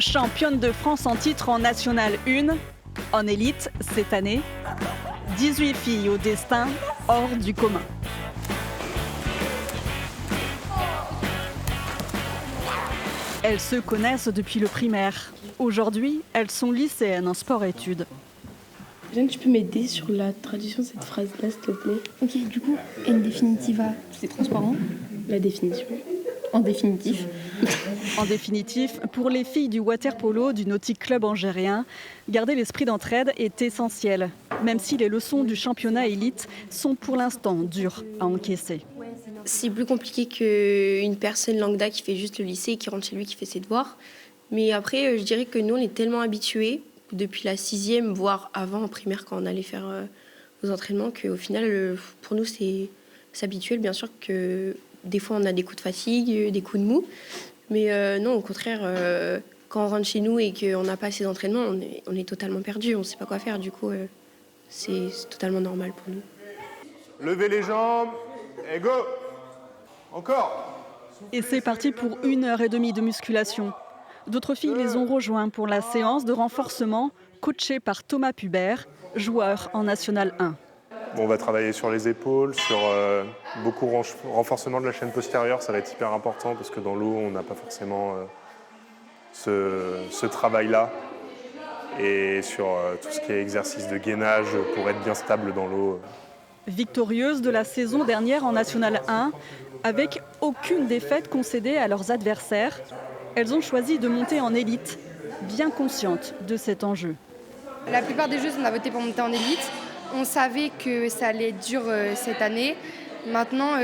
Championne de France en titre en National 1, en élite cette année, 18 filles au destin hors du commun. Elles se connaissent depuis le primaire. Aujourd'hui, elles sont lycéennes en sport-études. Jeanne, tu peux m'aider sur la traduction de cette phrase-là, s'il te plaît? Ok, du coup, en definitiva, c'est transparent. La définition. En définitif. En définitif, pour les filles du water-polo du Nautique Club angérien, garder l'esprit d'entraide est essentiel, même si les leçons du championnat élite sont pour l'instant dures à encaisser. C'est plus compliqué qu'une personne lambda qui fait juste le lycée et qui rentre chez lui, qui fait ses devoirs. Mais après, je dirais que nous, on est tellement habitués, depuis la 6e, voire avant en primaire, quand on allait faire nos entraînements, qu'au final, pour nous, c'est habituel. Bien sûr que des fois, on a des coups de fatigue, des coups de mou. Mais non, au contraire, quand on rentre chez nous et qu'on n'a pas assez d'entraînement, on est totalement perdu, on ne sait pas quoi faire. Du coup, c'est totalement normal pour nous. Levez les jambes et go! Encore! Et c'est parti pour 1h30 de musculation. D'autres filles les ont rejoints pour la séance de renforcement coachée par Thomas Pubert, joueur en National 1. Bon, on va travailler sur les épaules, sur beaucoup renforcement de la chaîne postérieure, ça va être hyper important parce que dans l'eau, on n'a pas forcément ce travail-là. Et sur tout ce qui est exercice de gainage pour être bien stable dans l'eau. Victorieuses de la saison dernière en National 1, avec aucune défaite concédée à leurs adversaires, elles ont choisi de monter en élite, bien conscientes de cet enjeu. La plupart des jeux, on a voté pour monter en élite. On savait que ça allait être dur cette année. Maintenant,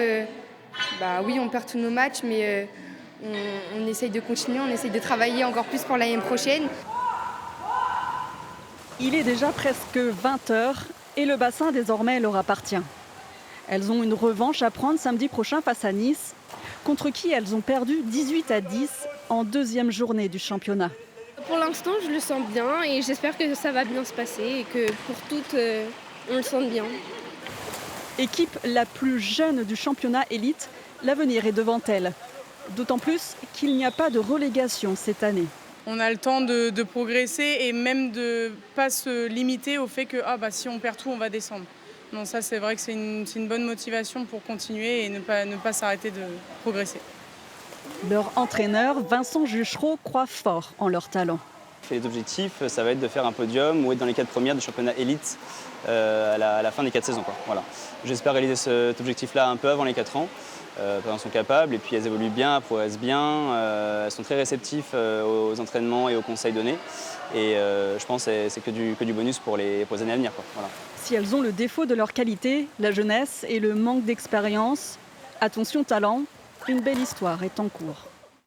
oui, on perd tous nos matchs, mais on essaye de continuer, on essaye de travailler encore plus pour l'année prochaine. Il est déjà presque 20h et le bassin désormais leur appartient. Elles ont une revanche à prendre samedi prochain face à Nice, contre qui elles ont perdu 18-10 en 2e journée du championnat. Pour l'instant, je le sens bien et j'espère que ça va bien se passer et que pour toutes, on le sente bien. Équipe la plus jeune du championnat élite, l'avenir est devant elle. D'autant plus qu'il n'y a pas de relégation cette année. On a le temps de progresser et même de ne pas se limiter au fait que si on perd tout, on va descendre. Non, ça c'est vrai que c'est une bonne motivation pour continuer et ne pas s'arrêter de progresser. Leur entraîneur, Vincent Juchereau, croit fort en leur talent. Les objectifs, ça va être de faire un podium ou être dans les 4 premières du championnat élite à la fin des 4 saisons. Voilà. J'espère réaliser cet objectif-là un peu avant les 4 ans. Elles sont capables et puis elles évoluent bien, elles progressent bien, elles sont très réceptives aux entraînements et aux conseils donnés. Et je pense que c'est que du bonus pour les années à venir. Voilà. Si elles ont le défaut de leur qualité, la jeunesse et le manque d'expérience, attention talent, une belle histoire est en cours.